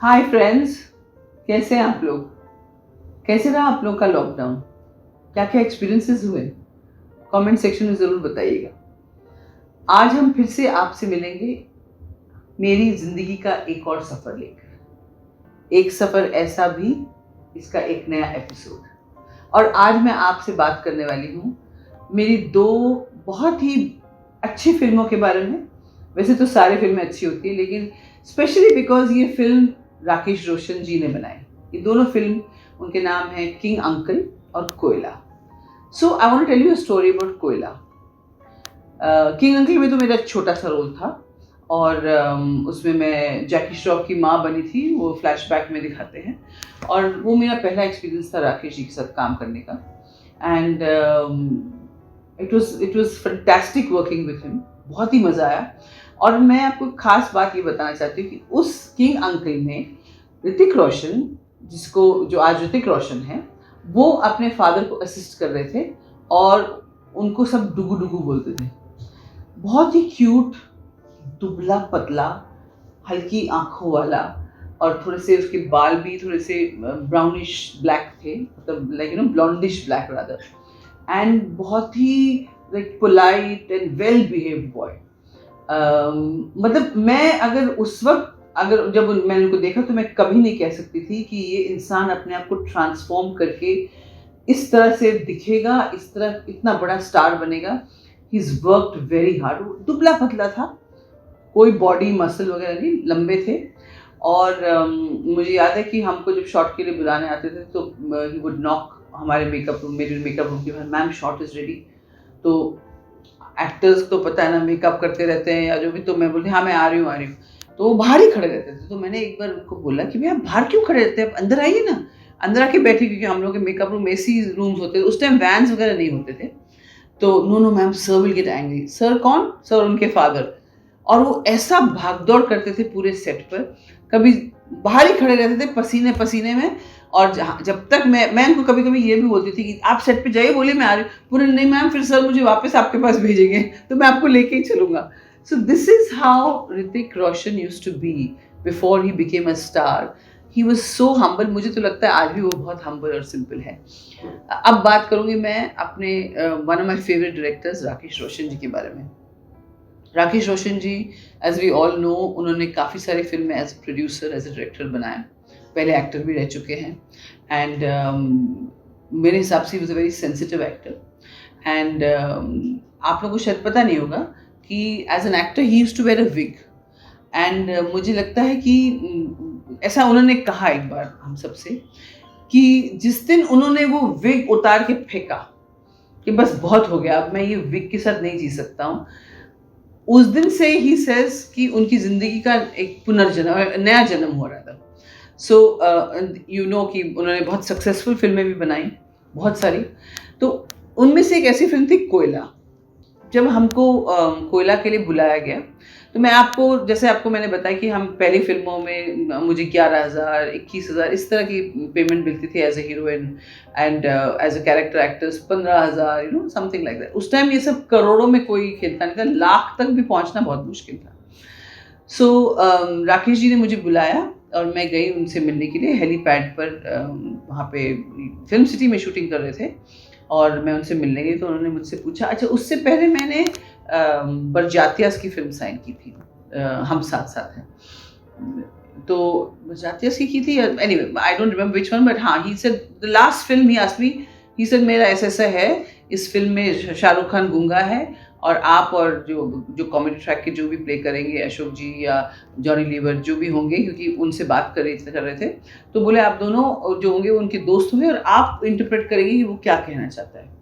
Hi friends, कैसे हैं आप लोग? कैसे रहा आप लोग का लॉकडाउन? क्या क्या एक्सपीरियंसेस हुए? कमेंट सेक्शन में ज़रूर बताइएगा। आज हम फिर से आपसे मिलेंगे मेरी ज़िंदगी का एक और सफ़र लेकर। एक सफ़र ऐसा भी, इसका एक नया एपिसोड। और आज मैं आपसे बात करने वाली हूँ मेरी दो बहुत ही अच्छी फिल्मों के बारे में। वैसे तो सारी फिल्में अच्छी होती है, लेकिन स्पेशली बिकॉज ये फिल्म राकेश रोशन जी ने बनाई। ये दोनों फिल्म, उनके नाम है किंग अंकल और Koyla. So I want to tell you a story about Koyla. King Uncle में तो मेरा छोटा सा रोल था और उसमें मैं जैकी श्रॉफ की माँ बनी थी, वो फ्लैशबैक में दिखाते हैं। और वो मेरा पहला एक्सपीरियंस था राकेश जी के साथ काम करने का। And it was fantastic working with him. बहुत ही मज़ा आया। और मैं आपको खास बात ये बताना चाहती हूँ कि उस किंग अंकल में ऋतिक रोशन, जो आज ऋतिक रोशन है, वो अपने फादर को असिस्ट कर रहे थे और उनको सब डुगू डुगू बोलते थे। बहुत ही क्यूट, दुबला पतला, हल्की आंखों वाला, और थोड़े से उसके बाल भी थोड़े से ब्राउनिश ब्लैक थे, मतलब like blondish black rather. And बहुत ही like polite and well behaved boy. मतलब मैं अगर जब मैंने उनको देखा तो मैं कभी नहीं कह सकती थी कि ये इंसान अपने आप को ट्रांसफॉर्म करके इस तरह से दिखेगा, इस तरह इतना बड़ा स्टार बनेगा। He is worked very hard. दुबला पतला था, कोई बॉडी मसल वगैरह नहीं, लंबे थे। और मुझे याद है कि हमको जब शॉट के लिए बुलाने आते थे तो ही वुड नॉक हमारे मेरे मेकअप रूम के बाहर, मैम शॉट इज़ रेडी। तो एक्टर्स तो पता है ना, मेकअप करते रहते हैं या जो भी, तो मैं बोलती हाँ मैं आ रही हूँ। तो वो बाहर ही खड़े रहते थे। तो मैंने एक बार उनको बोला कि भैया बाहर क्यों खड़े रहते हैं, आप अंदर आइए ना। अंदर आके बैठे, क्योंकि हम लोग के मेकअप रूम एसी रूम्स होते थे उस टाइम, वैन्स वगैरह नहीं होते थे। तो no ma'am, sir will get angry. Sir कौन? सर उनके फादर। और वो ऐसा भागदौड़ करते थे पूरे सेट पर, कभी बाहर ही खड़े रहते थे पसीने पसीने में। और जब तक मैं उनको कभी कभी ये भी बोलती थी कि आप सेट पे जाइए, बोलिए मैं आ रही हूँ। पूरे नहीं मैम, फिर सर मुझे वापस आपके पास भेजेंगे तो मैं आपको लेके ही चलूँगा। So this is how Hrithik Roshan used to be before he became a star. He was so humble. मुझे तो लगता है आज भी वो बहुत हम्बल और सिंपल है। अब बात करूँगी मैं अपने one of my favourite directors Rakesh Roshan ji के बारे में। Rakesh Roshan ji, as we all know, उन्होंने काफ़ी सारी फिल्में as a producer, as a director बनाए। पहले एक्टर भी रह चुके हैं। एंड मेरे हिसाब से was a very sensitive actor. And आप लोगों को शायद पता नहीं होगा कि as an actor he used to wear a wig. And मुझे लगता है कि ऐसा उन्होंने कहा एक बार हम सबसे कि जिस दिन उन्होंने वो विग उतार के फेंका कि बस बहुत हो गया, अब मैं ये विग के साथ नहीं जी सकता हूँ, उस दिन से ही सेज कि उनकी ज़िंदगी का एक पुनर्जन्म, नया जन्म हो रहा था। सो यू नो कि उन्होंने बहुत सक्सेसफुल फिल्में भी बनाई, बहुत सारी। तो उनमें से एक ऐसी फिल्म थी कोयला। जब हमको कोयला के लिए बुलाया गया, तो मैं आपको, जैसे आपको मैंने बताया कि हम पहली फिल्मों में मुझे 11,000 21,000 इस तरह की पेमेंट मिलती थी as a heroine, and as a character actors 15,000, something like that. उस टाइम ये सब करोड़ों में कोई खेलता नहीं था, लाख तक भी पहुंचना बहुत मुश्किल था। सो राकेश जी ने मुझे बुलाया और मैं गई उनसे मिलने के लिए हेलीपैड पर। वहाँ पे फिल्म सिटी में शूटिंग कर रहे थे और मैं उनसे मिलने गई। तो उन्होंने मुझसे पूछा, अच्छा उससे पहले मैंने बरजातियास की फिल्म साइन की थी, हम साथ साथ हैं। तो बरजातियास की थी, anyway I don't remember which one, but हाँ, he said the last film he asked me, he said मेरा ऐसा है, इस फिल्म में शाहरुख खान गूंगा है और आप और जो कॉमेडी ट्रैक के जो भी प्ले करेंगे, अशोक जी या जॉनी लीवर जो भी होंगे, क्योंकि उनसे बात कर रहे थे, तो बोले आप दोनों जो होंगे उनके दोस्त होंगे और आप इंटरप्रेट करेंगे कि वो क्या कहना चाहता है।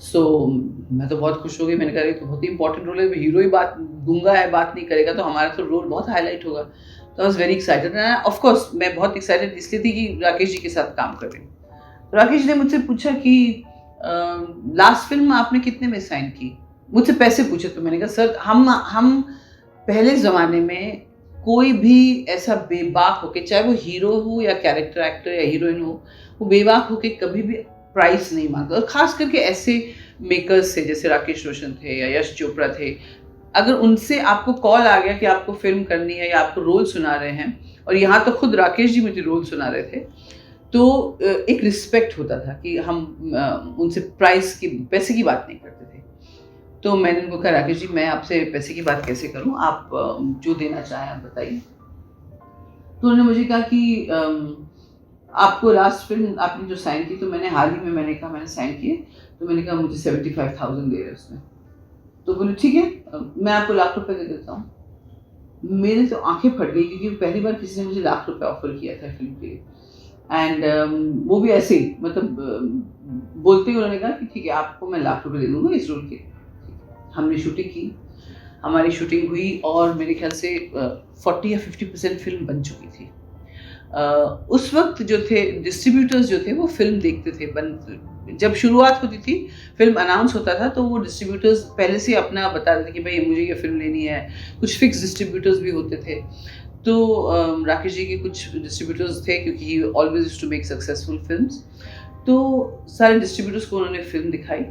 सो मैं तो बहुत खुश हो गई। मैंने कहा ये तो बहुत ही इंपॉर्टेंट रोल है, हीरो ही बात गूंगा है, बात नहीं करेगा, तो हमारा तो रोल बहुत हाईलाइट होगा। तो I was very excited. Of course मैं बहुत एक्साइटेड इसलिए थी कि राकेश जी के साथ काम कर रही हूँ। राकेश जी ने मुझसे पूछा कि लास्ट फिल्म आपने कितने में साइन की, मुझसे पैसे पूछे। तो मैंने कहा सर, हम पहले ज़माने में कोई भी ऐसा बेबाक होके, चाहे वो हीरो हो या कैरेक्टर एक्टर या हीरोइन हो, वो बेबाक होके कभी भी प्राइस नहीं मांगता। और ख़ास करके ऐसे मेकर्स से जैसे राकेश रोशन थे या यश चोपड़ा थे, अगर उनसे आपको कॉल आ गया कि आपको फिल्म करनी है या आपको रोल सुना रहे हैं, और यहाँ तो खुद राकेश जी मुझे रोल सुना रहे थे। तो एक रिस्पेक्ट होता था कि हम उनसे प्राइस की, पैसे की बात नहीं करते थे। तो मैंने उनको कहा, राकेश जी मैं आपसे पैसे की बात कैसे करूं, आप जो देना चाहें आप बताइए। तो उन्होंने मुझे कहा कि आपको लास्ट फिल्म आपने जो साइन की, तो मैंने हाल ही में मैंने कहा मैंने साइन किए, तो मैंने कहा मुझे 75,000 दे रहे उसमें। तो बोले ठीक है, मैं आपको लाख रुपए दे देता हूँ। मेरे तो आंखें फट गई, क्योंकि पहली बार किसी ने मुझे लाख रुपए ऑफर किया था फिल्म के लिए। एंड वो भी ऐसे ही, मतलब बोलते ही उन्होंने कहा कि ठीक है आपको मैं लाख रुपए दे दूंगा इस रोल के। हमने शूटिंग की, हमारी शूटिंग हुई और मेरे ख्याल से 40 या 50% फिल्म बन चुकी थी। उस वक्त जो थे डिस्ट्रीब्यूटर्स जो थे वो फिल्म देखते थे। जब शुरुआत होती थी, फिल्म अनाउंस होता था, तो वो डिस्ट्रीब्यूटर्स पहले से अपना बता देते कि भाई मुझे ये फिल्म लेनी है। कुछ फिक्स डिस्ट्रीब्यूटर्स भी होते थे। तो राकेश जी के कुछ डिस्ट्रीब्यूटर्स थे, क्योंकि he always used to make successful films. तो सारे डिस्ट्रीब्यूटर्स को उन्होंने फिल्म दिखाई,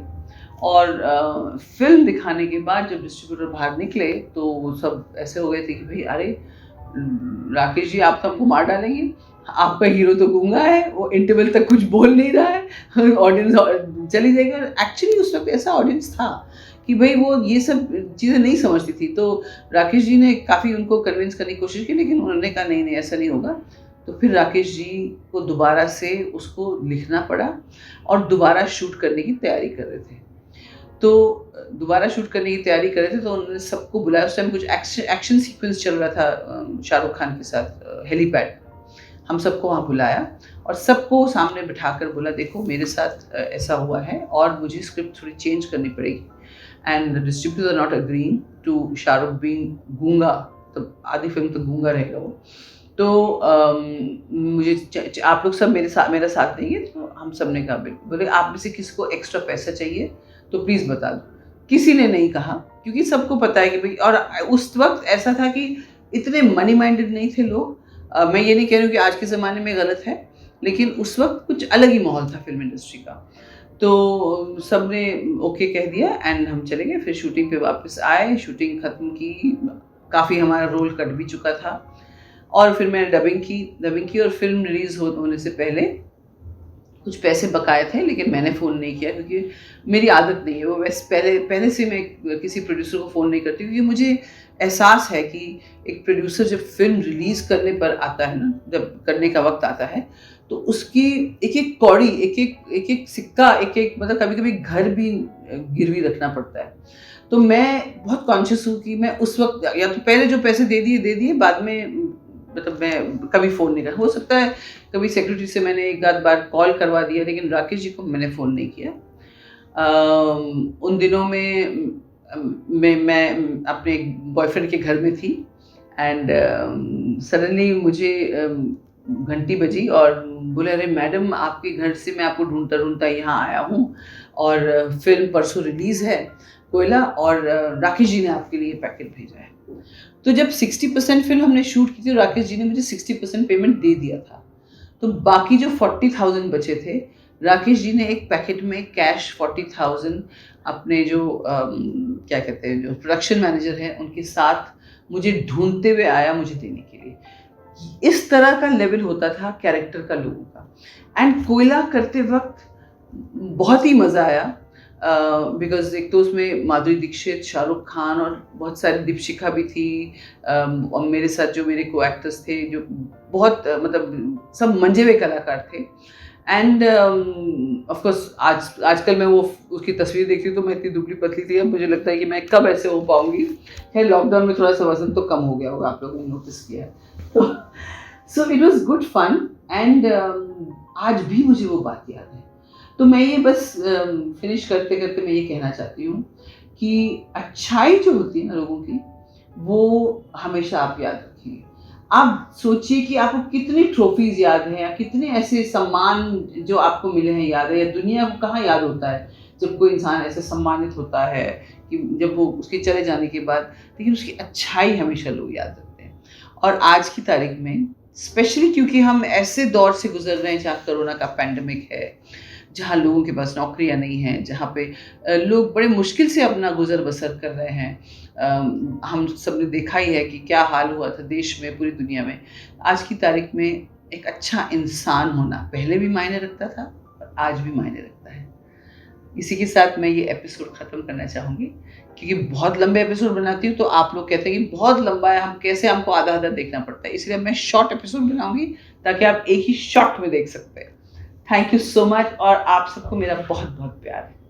और फिल्म दिखाने के बाद जब डिस्ट्रीब्यूटर बाहर निकले तो वो सब ऐसे हो गए थे कि भाई अरे राकेश जी आप तो हमको मार डालेंगे, आपका हीरो तो गूंगा है, वो इंटरवल तक कुछ बोल नहीं रहा है, ऑडियंस चली जाएगी। एक्चुअली उस वक्त ऐसा ऑडियंस था कि भाई वो ये सब चीज़ें नहीं समझती थी। तो राकेश जी ने काफ़ी उनको कन्विंस करने की कोशिश की, लेकिन उन्होंने कहा नहीं नहीं ऐसा नहीं होगा। तो फिर राकेश जी को दोबारा से उसको लिखना पड़ा, और दोबारा शूट करने की तैयारी कर रहे थे। तो दोबारा शूट करने की तैयारी कर रहे थे, तो उन्होंने सबको बुलाया। उस टाइम कुछ एक्शन सीक्वेंस चल रहा था शाहरुख खान के साथ हेलीपैड। हम सबको वहाँ बुलाया और सबको सामने बिठाकर बोला देखो मेरे साथ ऐसा हुआ है और मुझे स्क्रिप्ट थोड़ी चेंज करनी पड़ेगी। And the distributors are not agreeing to Shahrukh being गूंगा, तो आधी फिल्म तो गूंगा रहेगा वो। तो मुझे आप लोग सब मेरा साथ देंगे। तो हम सब ने कहा बिल्कुल। बोले आप में से किसी को एक्स्ट्रा पैसा चाहिए तो प्लीज़ बता दो। किसी ने नहीं कहा, क्योंकि सबको पता है कि भाई, और उस वक्त ऐसा था कि इतने मनी माइंडेड नहीं थे लोग। मैं ये नहीं कह रही हूँ कि आज के ज़माने में गलत है, लेकिन उस वक्त कुछ अलग ही माहौल था फिल्म इंडस्ट्री का। तो सब ने ओके कह दिया एंड हम चले गए। फिर शूटिंग पे वापस आए, शूटिंग ख़त्म की, काफ़ी हमारा रोल कट भी चुका था। और फिर मैंने डबिंग की और फिल्म रिलीज़ होने से पहले कुछ पैसे बकाए थे, लेकिन मैंने फ़ोन नहीं किया, क्योंकि मेरी आदत नहीं है वो। वैसे पहले से मैं किसी प्रोड्यूसर को फ़ोन नहीं करती, क्योंकि मुझे एहसास है कि एक प्रोड्यूसर जब फिल्म रिलीज़ करने पर आता है ना, जब करने का वक्त आता है, तो उसकी एक एक कौड़ी, एक एक सिक्का, मतलब कभी कभी घर भी गिरवी रखना पड़ता है। तो मैं बहुत कॉन्शियस हूँ कि मैं उस वक्त या तो पहले जो पैसे दे दिए, बाद में मतलब मैं कभी फ़ोन नहीं कर। हो सकता है कभी सेक्रेटरी से मैंने एक आध बार कॉल करवा दिया, लेकिन राकेश जी को मैंने फ़ोन नहीं किया। उन दिनों में मैं अपने बॉयफ्रेंड के घर में थी एंड सडनली मुझे घंटी बजी और बोले अरे मैडम आपके घर से मैं आपको ढूंढता ढूंढता यहाँ आया हूँ, और फिल्म परसों रिलीज़ है कोयला, और राकेश जी ने आपके लिए पैकेट भेजा है। तो जब 60% फिल्म हमने शूट की थी, राकेश जी ने मुझे 60% पेमेंट दे दिया था। तो बाकी जो 40,000 बचे थे, राकेश जी ने एक पैकेट में कैश 40,000 अपने जो क्या कहते हैं, जो प्रोडक्शन मैनेजर हैं उनके साथ मुझे ढूंढते हुए आया मुझे देने के लिए। इस तरह का लेवल होता था कैरेक्टर का लोगों का। एंड कोयला करते वक्त बहुत ही मज़ा आया, बिकॉज एक तो उसमें माधुरी दीक्षित, शाहरुख खान और बहुत सारी दीपशिखा भी थी, और मेरे साथ जो मेरे को एक्टर्स थे जो बहुत मतलब सब मंजे हुए कलाकार थे। एंड ऑफकोर्स आजकल मैं वो उसकी तस्वीर देखती हूँ तो मैं इतनी दुबली पतली थी, अब मुझे लगता है कि मैं कब ऐसे हो पाऊँगी। खैर लॉकडाउन में थोड़ा सा वजन तो कम हो गया होगा, आप लोगों ने नोटिस किया। तो so it was good fun and आज भी मुझे वो बात याद है। तो मैं ये बस फिनिश करते करते मैं ये कहना चाहती हूँ कि अच्छाई जो होती है ना लोगों की, वो हमेशा आप याद रखिए। आप सोचिए कि आपको कितनी ट्रॉफीज याद हैं, या कितने ऐसे सम्मान जो आपको मिले हैं याद है, या दुनिया को कहाँ याद होता है जब कोई इंसान ऐसे सम्मानित होता है कि जब वो उसके चले जाने के बाद, लेकिन उसकी अच्छाई हमेशा लोग याद रखते हैं। और आज की तारीख में स्पेशली क्योंकि हम ऐसे दौर से गुजर रहे हैं जहाँ कोरोना का पैंडेमिक है, जहाँ लोगों के पास नौकरियाँ नहीं हैं, जहाँ पे लोग बड़े मुश्किल से अपना गुज़र बसर कर रहे हैं। हम सब ने देखा ही है कि क्या हाल हुआ था देश में, पूरी दुनिया में। आज की तारीख में एक अच्छा इंसान होना पहले भी मायने रखता था और आज भी मायने रखता है। इसी के साथ मैं ये एपिसोड ख़त्म करना चाहूँगी, क्योंकि बहुत लंबे एपिसोड बनाती हूँ तो आप लोग कहते हैं कि बहुत लंबा है, हम कैसे, हमको आधा-आधा देखना पड़ता है। इसलिए मैं शॉर्ट एपिसोड बनाऊँगी ताकि आप एक ही शॉट में देख सकते हैं। थैंक यू सो मच और आप सबको मेरा बहुत-बहुत प्यार है।